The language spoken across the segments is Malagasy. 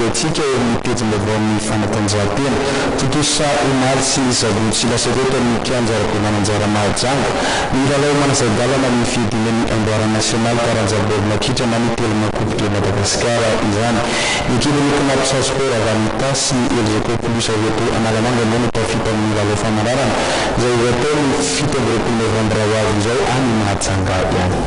antsika amin'ny pejim-baovao amin'ny fanatanjahantena. Totosa Omaly sy Zabotsy Lasereto amin'ny kianja ara-pianarana Mahajanga. Ny lalao manasa-dalana amin'ny fidin'ny amboara nasional taranja-baolina kitra na ny telo makopitra Madagasikara izany. Ny ekipan'ny Kinapo Sport avy amin'ny tasy sy LGK Plus avy eto Analamanga no tafita amin'ny lalao famanarana izay atao ny 7 novambra ho avy izao any Mahajanga ihany.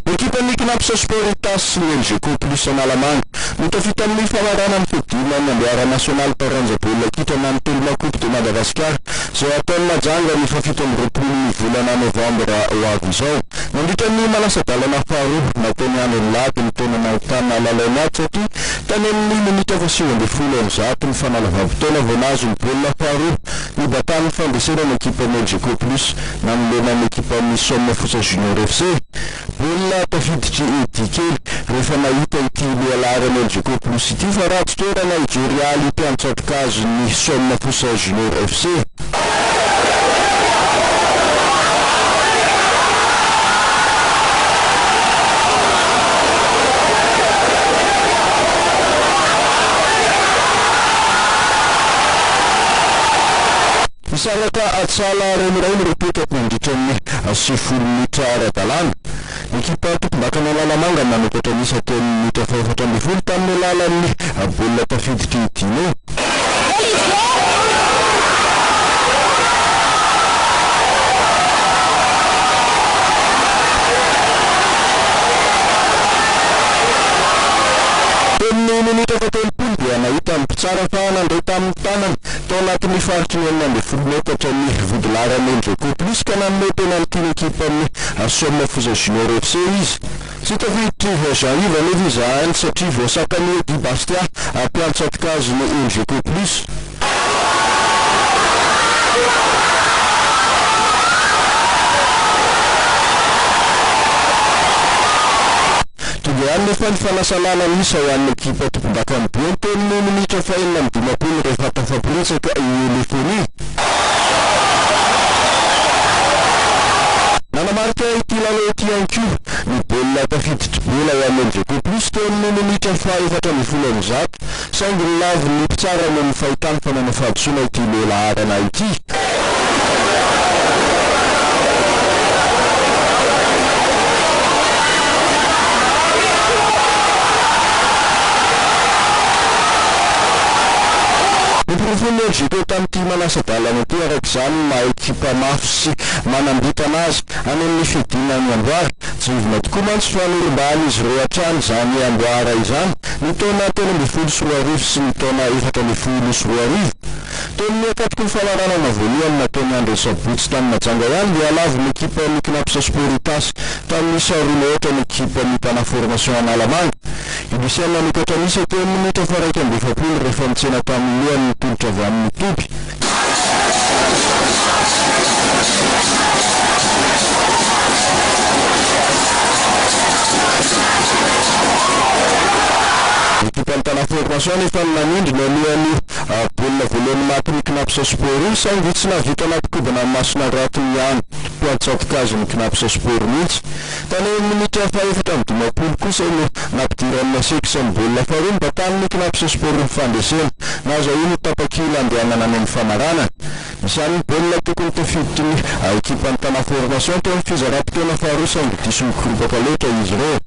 Ekipan'ny Kinapo Sport tasy ny LGK Plus Analamanga no tafita amin'ny famarana ny fidina ny amboara nasional taranja-baolina kitra na ny telo makopitra Madagasikara izay ataon'ny Mahajanga ny 7 ny volana Novambra ho avy izao. Nandritra ny manasa-dalana faharoa nataony andro ny laty ny taona nahitana lalao aty satria tany amin'ny minitra 7:10 ny fanalavavy-taona vao nahazo ny baolina faharoa ny batan'ny fandeserana ekipan'ny LGK Plus na milena ny ekipan'ny Sommafosa Junior FC. Baolina tafiditry edikely rehefa nahita ity loalaran'ny LGK Plus ity fa ratsy toerana Ijerialy mpiantsatokazo ny Sommafosa Junior FC. Isaraka atsala remiray mirepetraka nandritra ny 90 minitra ara-dalàna. Ekipa tompon-dakana Analamanga nanokatra ny isa teny minitra 4 tamin'ny lalan'ny baolina tafiditry Dino. Minitra 30 dia nahita mpitsara fa nandray tamin'ny tanany tao anatin'ny faritry ny 14 metatra ny vodilaran'ny LGK Plus ka nanome penalty ny ekipan'ny Sommafosa Junior FC izy. Tsy tafiditry Jean-Yves Levi izany satria voasakany Di Bastia mpiantsatokazo ny LGK Plus. Tugian nefa ny fanasalana misa ho an'ny ekipa tompon-dakany Bonto ny minitra 4 rehefa tafaporitsaka Elefoni. Nanamarika ity lalao ity ihany koa ny baolina tafiditry bola ho an'ny LGK Plus teo amin'ny minitra 4 saingy ny lavy ny mpitsara no ny fahitany fa nanafadisona ity loalaharana ity. Ny LGK tamin'ity manasa-dalana ity arak'izany na ekipa mafy sy manambita anazy any amin'ny fidinany amboara. Tsy ivona tokoa mantsy fa norombany izy roa hatrany izany amboara izany ny taona 13 sy ny taona 14 teo amin'ny akatoko ny fahalarana voalohany nataony André Sabotsy tamin'ny Mahajanga ihany dia lavy ny ekipan'ny Kinapo Sport tasy tamin'ny 9 ny ekipan'ny Mpanaformation Analamanga. Idisiany nanokatra nisa teo amin'ny minitra 120 rehefa mitsena tamin'ny lohan'ny tolotra avy amin'ny toby. Ekipan'ny Mpanaformation efa nanindry ny alohan'ny baolina voalohany maty ny Kinapo Sport saingy tsy navita anaty-kobana amin'ny masina ratony ihany mpiantsatokazo ny Kinapo Sport mihitsy. Tany amin'ny minitra 4 kosa no nampidiran'ny seksiny baolina faharoa ny batan'ny Kinapo Sport ny fandresena nazo iny tapakila andehanana any amin'ny famarana. Isany baolina tokony tafiditry ny ekipan'ny Mpanaformation teo amin'ny fizara-potoana faharoa saingy diso mikorobaka loatra izy ireo.